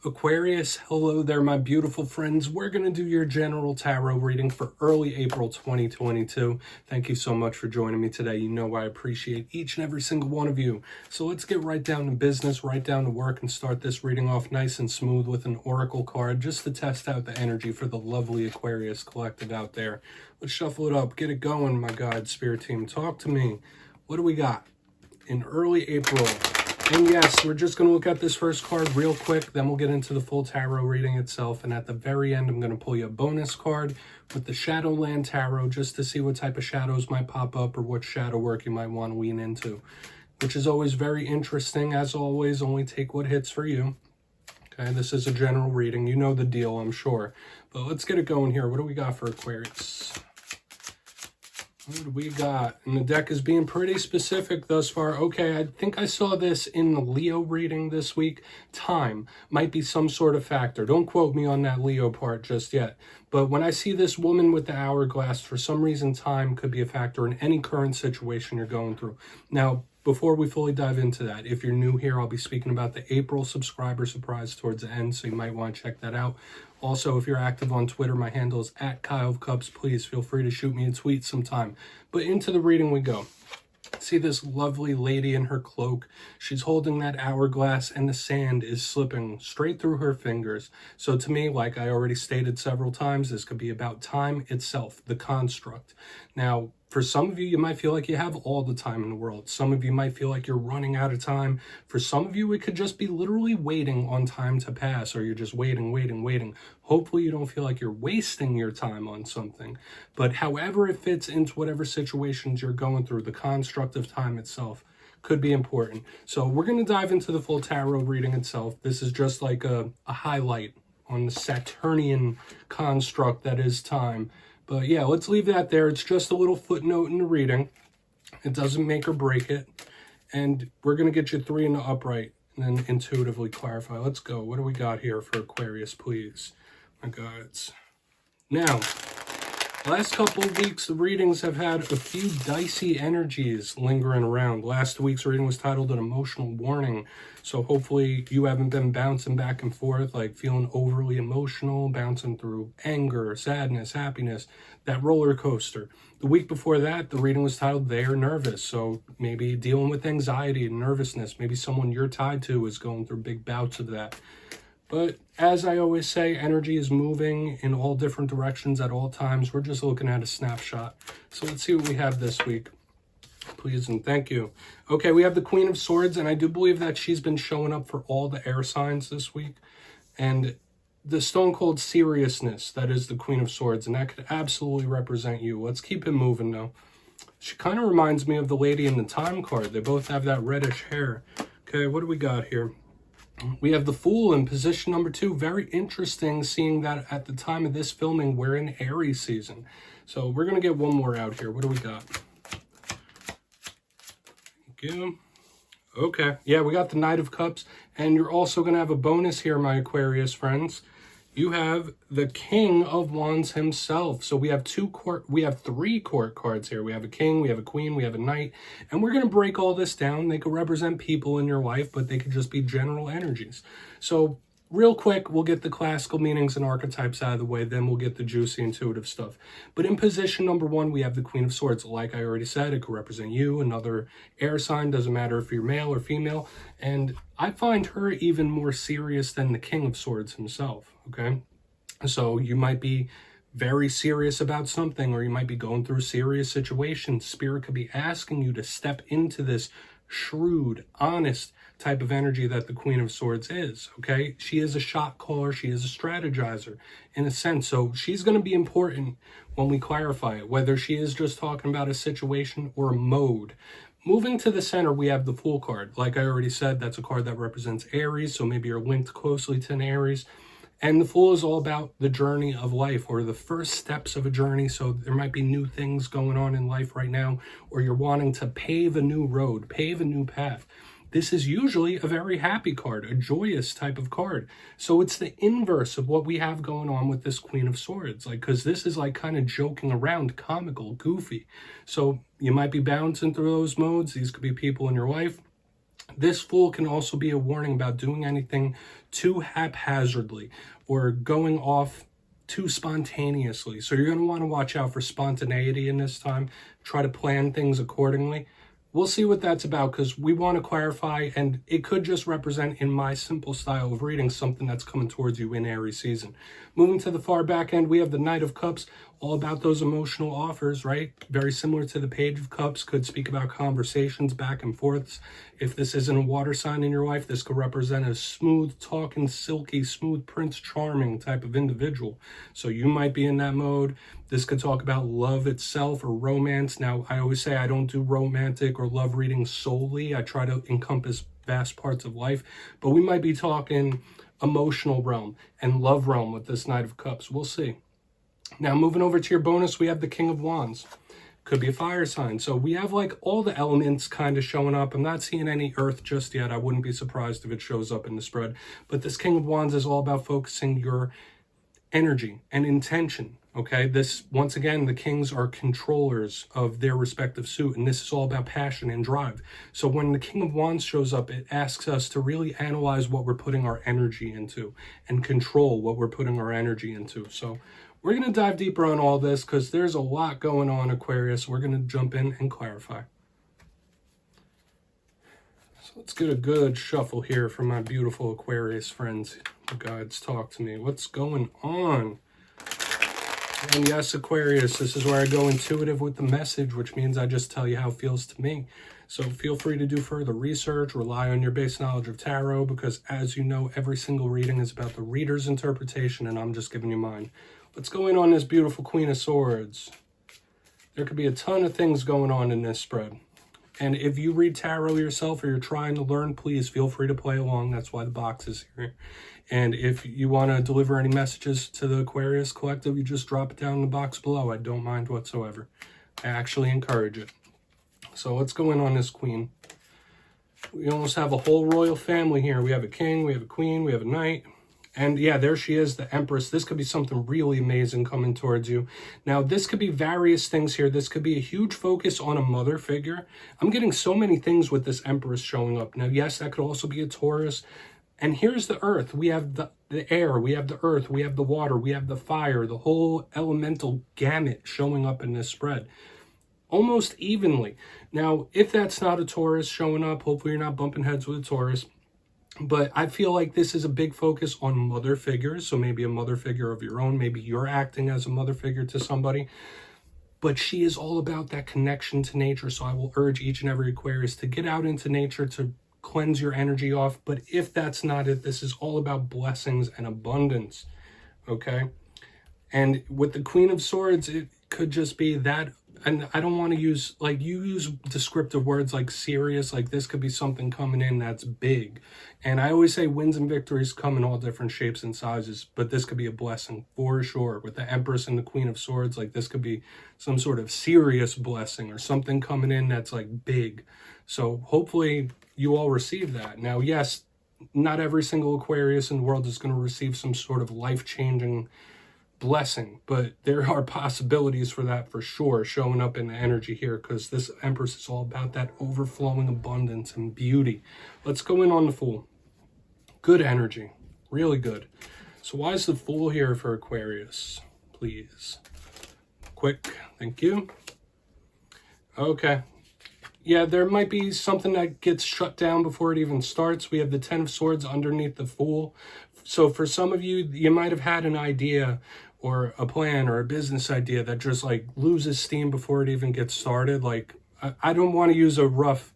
Aquarius, hello there, my beautiful friends. We're going to do your general tarot reading for early April 2022. Thank you so much for joining me today. You know I appreciate each and every single one of you. So let's get right down to business, right down to work, and start this reading off nice and smooth with an oracle card just to test out the energy for the lovely Aquarius collective out there. Let's shuffle it up, get it going, my God, spirit team. Talk to me. What do we got in early April? And yes, we're just going to look at this first card real quick, then we'll get into the full tarot reading itself. And at the very end, I'm going to pull you a bonus card with the Shadowland Tarot just to see what type of shadows might pop up or what shadow work you might want to lean into, which is always very interesting. As always, only take what hits for you. Okay, this is a general reading. You know the deal, I'm sure. But let's get it going here. What do we got for Aquarius? What do we got? And the deck is being pretty specific thus far. Okay, I think I saw this in the Leo reading this week. Time might be some sort of factor. Don't quote me on that Leo part just yet. But when I see this woman with the hourglass, for some reason, time could be a factor in any current situation you're going through. Now, before we fully dive into that, if you're new here, I'll be speaking about the April subscriber surprise towards the end, so you might want to check that out. Also, if you're active on Twitter, my handle is @KyleofCups. Please feel free to shoot me a tweet sometime. But into the reading we go. See this lovely lady in her cloak. She's holding that hourglass and the sand is slipping straight through her fingers. So to me, like I already stated several times, this could be about time itself, the construct. Now, for some of you, you might feel like you have all the time in the world. Some of you might feel like you're running out of time. For some of you, it could just be literally waiting on time to pass, or you're just waiting. Hopefully you don't feel like you're wasting your time on something. But however it fits into whatever situations you're going through, the construct of time itself could be important. So we're going to dive into the full tarot reading itself. This is just like a highlight on the Saturnian construct that is time. But yeah, let's leave that there. It's just a little footnote in the reading. It doesn't make or break it. And we're going to get you 3 in the upright and then intuitively clarify. Let's go. What do we got here for Aquarius, please? My gods. Now, last couple of weeks, the readings have had a few dicey energies lingering around. Last week's reading was titled An Emotional Warning. So hopefully you haven't been bouncing back and forth, like feeling overly emotional, bouncing through anger, sadness, happiness, that roller coaster. The week before that, the reading was titled They Are Nervous. So maybe dealing with anxiety and nervousness. Maybe someone you're tied to is going through big bouts of that. But as I always say, energy is moving in all different directions at all times. We're just looking at a snapshot. So let's see what we have this week. Please and thank you. Okay, we have the Queen of Swords, and I do believe that she's been showing up for all the air signs this week. And the stone cold seriousness, that is the Queen of Swords, and that could absolutely represent you. Let's keep it moving, though. She kind of reminds me of the lady in the Time card. They both have that reddish hair. Okay, what do we got here? We have the Fool in position number 2. Very interesting seeing that at the time of this filming, we're in Aries season. So we're going to get one more out here. What do we got? Thank you. Okay. Yeah, we got the Knight of Cups. And you're also going to have a bonus here, my Aquarius friends. You have the King of Wands himself. So we have 3 court cards here. We have a king, we have a queen, we have a knight, and we're going to break all this down. They could represent people in your life, but they could just be general energies. So real quick, we'll get the classical meanings and archetypes out of the way, then we'll get the juicy intuitive stuff. But in position number 1, we have the Queen of Swords. Like I already said, it could represent you, another air sign, doesn't matter if you're male or female. And I find her even more serious than the King of Swords himself, okay? So you might be very serious about something, or you might be going through a serious situation. Spirit could be asking you to step into this shrewd, honest type of energy that the Queen of Swords is, okay? She is a shot caller. She is a strategizer in a sense. So she's going to be important when we clarify it, whether she is just talking about a situation or a mode. Moving to the center, we have the Fool card. Like I already said, that's a card that represents Aries, so maybe you're linked closely to an Aries. And the Fool is all about the journey of life, or the first steps of a journey. So there might be new things going on in life right now, or you're wanting to pave a new road, pave a new path. This is usually a very happy card, a joyous type of card. So it's the inverse of what we have going on with this Queen of Swords, like, because this is like kind of joking around, comical, goofy. So you might be bouncing through those modes. These could be people in your life. This Fool can also be a warning about doing anything too haphazardly or going off too spontaneously. So you're going to want to watch out for spontaneity in this time. Try to plan things accordingly. We'll see what that's about, because we want to clarify, and it could just represent, in my simple style of reading, something that's coming towards you in Aries season. Moving to the far back end, we have the Knight of Cups, all about those emotional offers, right? Very similar to the Page of Cups, could speak about conversations back and forths. If this isn't a water sign in your life, this could represent a smooth talking, silky, smooth Prince Charming type of individual. So you might be in that mode. This could talk about love itself or romance. Now, I always say I don't do romantic or love readings solely. I try to encompass vast parts of life, but we might be talking emotional realm and love realm with this Knight of Cups. We'll see. Now, moving over to your bonus, we have the King of Wands. Could be a fire sign. So we have like all the elements kind of showing up. I'm not seeing any earth just yet. I wouldn't be surprised if it shows up in the spread. But this King of Wands is all about focusing your energy and intention. Okay, this, once again, the kings are controllers of their respective suit, and this is all about passion and drive. So when the King of Wands shows up, it asks us to really analyze what we're putting our energy into and control what we're putting our energy into. So we're going to dive deeper on all this because there's a lot going on, Aquarius. We're going to jump in and clarify. So let's get a good shuffle here for my beautiful Aquarius friends. The guides, talk to me. What's going on? And yes, Aquarius, this is where I go intuitive with the message, which means I just tell you how it feels to me. So feel free to do further research, rely on your base knowledge of tarot, because as you know, every single reading is about the reader's interpretation, and I'm just giving you mine. What's going on in this beautiful Queen of Swords? There could be a ton of things going on in this spread. And if you read tarot yourself or you're trying to learn, please feel free to play along. That's why the box is here. And if you want to deliver any messages to the Aquarius Collective, you just drop it down in the box below. I don't mind whatsoever. I actually encourage it. So what's going on, this Queen? We almost have a whole royal family here. We have a king, we have a queen, we have a knight. And yeah, there she is, the Empress. This could be something really amazing coming towards you. Now, this could be various things here. This could be a huge focus on a mother figure. I'm getting so many things with this Empress showing up. Now, yes, that could also be a Taurus. And here's the earth. We have the air, we have the earth, we have the water, we have the fire, the whole elemental gamut showing up in this spread. Almost evenly. Now, if that's not a Taurus showing up, hopefully you're not bumping heads with a Taurus. But I feel like this is a big focus on mother figures. So maybe a mother figure of your own. Maybe you're acting as a mother figure to somebody. But she is all about that connection to nature. So I will urge each and every Aquarius to get out into nature, to cleanse your energy off. But if that's not it, this is all about blessings and abundance. Okay? And with the Queen of Swords, it could just be that. And I don't want to use, like, you use descriptive words like serious, like this could be something coming in that's big. And I always say wins and victories come in all different shapes and sizes, but this could be a blessing for sure. With the Empress and the Queen of Swords, like this could be some sort of serious blessing or something coming in that's like big. So hopefully you all receive that. Now, yes, not every single Aquarius in the world is going to receive some sort of life-changing blessing, but there are possibilities for that for sure showing up in the energy here, because this Empress is all about that overflowing abundance and beauty. Let's go in on the Fool. Good energy, really good. So why is the Fool here for Aquarius? Please. Quick, thank you. Okay. Yeah, there might be something that gets shut down before it even starts. We have the Ten of Swords underneath the Fool. So for some of you, you might have had an idea or a plan or a business idea that just like loses steam before it even gets started. Like, I don't want to use a rough,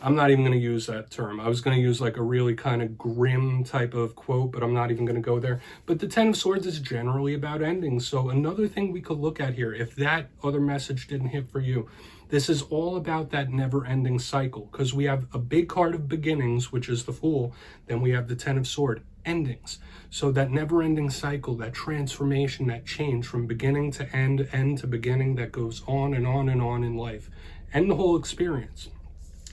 I'm not even going to use that term. I was going to use like a really kind of grim type of quote, but I'm not even going to go there. But the Ten of Swords is generally about endings. So another thing we could look at here, if that other message didn't hit for you, this is all about that never-ending cycle, because we have a big card of beginnings, which is the Fool. Then we have the Ten of Swords, endings. So that never-ending cycle, that transformation, that change from beginning to end, end to beginning, that goes on and on and on in life, and the whole experience.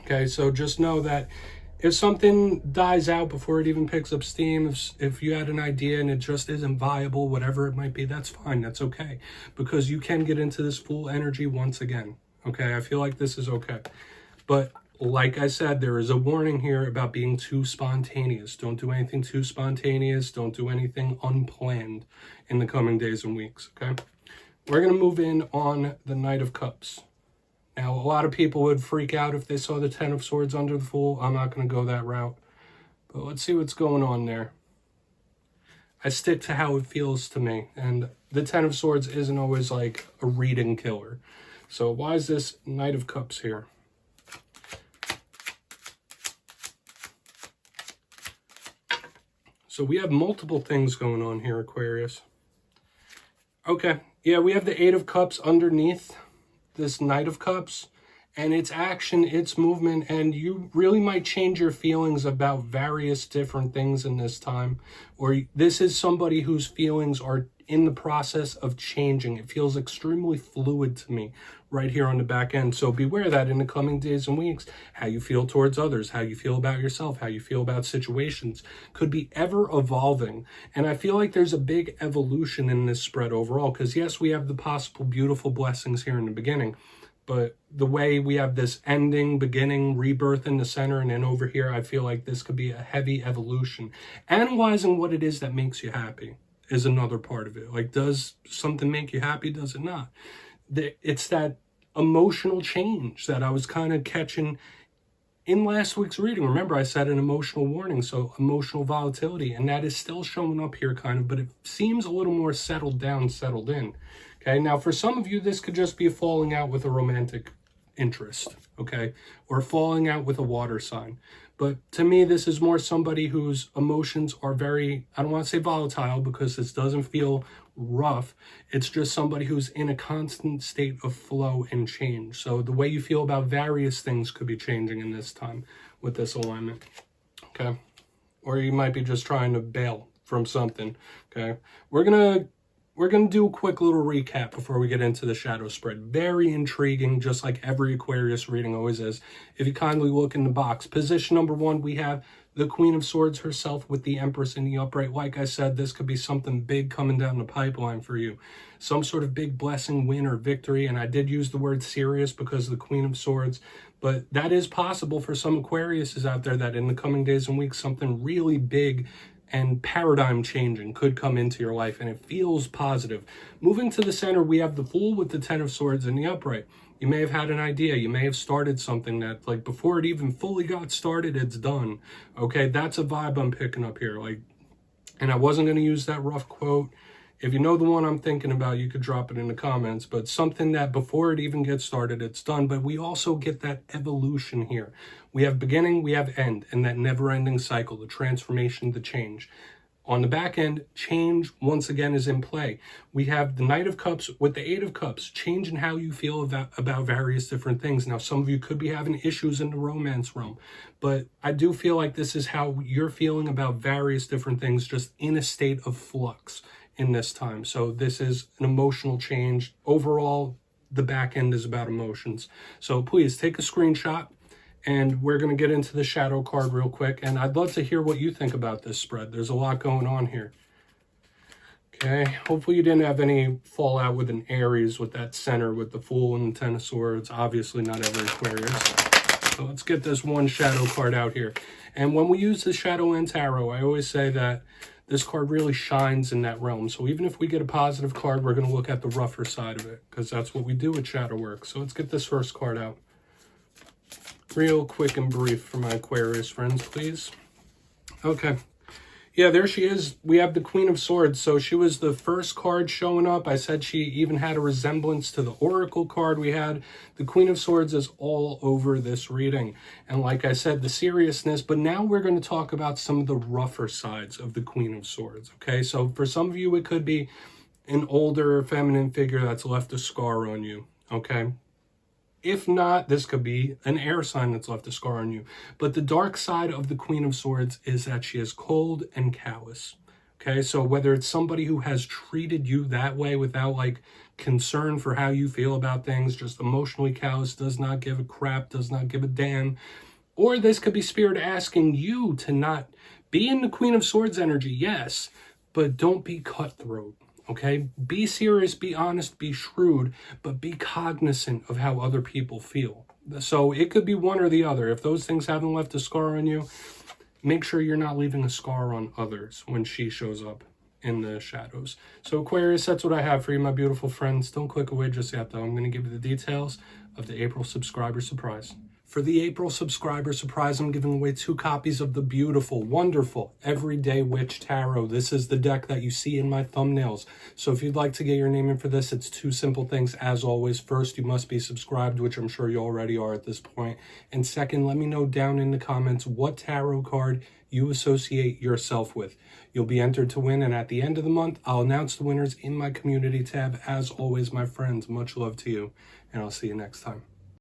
Okay, so just know that if something dies out before it even picks up steam, if you had an idea and it just isn't viable, whatever it might be, that's fine, that's okay. Because you can get into this Fool energy once again. Okay, I feel like this is okay. But Like I said, there is a warning here about being too spontaneous. Don't do anything too spontaneous. Don't do anything unplanned in the coming days and weeks, okay? We're going to move in on the Knight of Cups. Now, a lot of people would freak out if they saw the Ten of Swords under the Fool. I'm not going to go that route. But let's see what's going on there. I stick to how it feels to me. And the Ten of Swords isn't always like a reading killer. So why is this Knight of Cups here? So we have multiple things going on here, Aquarius. Okay, yeah, we have the Eight of Cups underneath this Knight of Cups, and its action, its movement, and you really might change your feelings about various different things in this time. Or this is somebody whose feelings are in the process of changing. It feels extremely fluid to me right here on the back end. So beware that in the coming days and weeks, how you feel towards others, how you feel about yourself, how you feel about situations could be ever evolving. And I feel like there's a big evolution in this spread overall, because yes, we have the possible beautiful blessings here in the beginning, but the way we have this ending, beginning, rebirth in the center, and then over here, I feel like this could be a heavy evolution. Analyzing what it is that makes you happy is another part of it. Like, does something make you happy? Does it not? It's that emotional change that I was kind of catching in last week's reading. Remember, I said an emotional warning, so emotional volatility, and that is still showing up here kind of, but it seems a little more settled down, settled in. Okay, now for some of you, this could just be a falling out with a romantic interest, okay, or falling out with a water sign. But to me, this is more somebody whose emotions are very, I don't want to say volatile because this doesn't feel rough. It's just somebody who's in a constant state of flow and change. So the way you feel about various things could be changing in this time with this alignment, okay? Or you might be just trying to bail from something, okay? We're going to do a quick little recap before we get into the shadow spread. Very intriguing, just like every Aquarius reading always is. If you kindly look in the box, position number 1, we have the Queen of Swords herself with the Empress in the upright. Like I said, this could be something big coming down the pipeline for you. Some sort of big blessing, win, or victory. And I did use the word serious because of the Queen of Swords. But that is possible for some Aquariuses out there that in the coming days and weeks, something really big and paradigm changing could come into your life, and it feels positive. Moving to the center, we have the Fool with the Ten of Swords in the upright. You may have had an idea. You may have started something that, like, before it even fully got started, it's done. Okay, that's a vibe I'm picking up here. Like, and I wasn't going to use that rough quote. If you know the one I'm thinking about, you could drop it in the comments. But something that before it even gets started, it's done. But we also get that evolution here. We have beginning, we have end, and that never-ending cycle, the transformation, the change. On the back end, change once again is in play. We have the Knight of Cups with the Eight of Cups, changing how you feel about various different things. Now, some of you could be having issues in the romance realm, but I do feel like this is how you're feeling about various different things, just in a state of flux in this time. So this is an emotional change. Overall, the back end is about emotions. So please take a screenshot, and we're going to get into the shadow card real quick. And I'd love to hear what you think about this spread. There's a lot going on here. Okay, hopefully you didn't have any fallout with an Aries with that center with the Fool and the Ten of Swords. Obviously not every Aquarius. So let's get this one shadow card out here. And when we use the Shadow and Tarot, I always say that this card really shines in that realm. So even if we get a positive card, we're going to look at the rougher side of it, because that's what we do with shadow work. So let's get this first card out. Real quick and brief for my Aquarius friends, please. Okay. Yeah, there she is. We have the Queen of Swords. So she was the first card showing up. I said she even had a resemblance to the Oracle card we had. The Queen of Swords is all over this reading. And like I said, the seriousness. But now we're going to talk about some of the rougher sides of the Queen of Swords. Okay, so for some of you, it could be an older feminine figure that's left a scar on you. Okay. If not, this could be an air sign that's left a scar on you. But the dark side of the Queen of Swords is that she is cold and callous. Okay, so whether it's somebody who has treated you that way without like concern for how you feel about things, just emotionally callous, does not give a crap, does not give a damn. Or this could be spirit asking you to not be in the Queen of Swords energy, yes, but don't be cutthroat. Okay, be serious, be honest, be shrewd, but be cognizant of how other people feel. So it could be one or the other. If those things haven't left a scar on you, make sure you're not leaving a scar on others when she shows up in the shadows. So Aquarius, that's what I have for you, my beautiful friends. Don't click away just yet, though. I'm going to give you the details of the April subscriber surprise. For the April subscriber surprise, I'm giving away 2 copies of the beautiful, wonderful Everyday Witch Tarot. This is the deck that you see in my thumbnails. So if you'd like to get your name in for this, it's 2 simple things. As always, first, you must be subscribed, which I'm sure you already are at this point. And second, let me know down in the comments what tarot card you associate yourself with. You'll be entered to win, and at the end of the month, I'll announce the winners in my community tab. As always, my friends, much love to you, and I'll see you next time.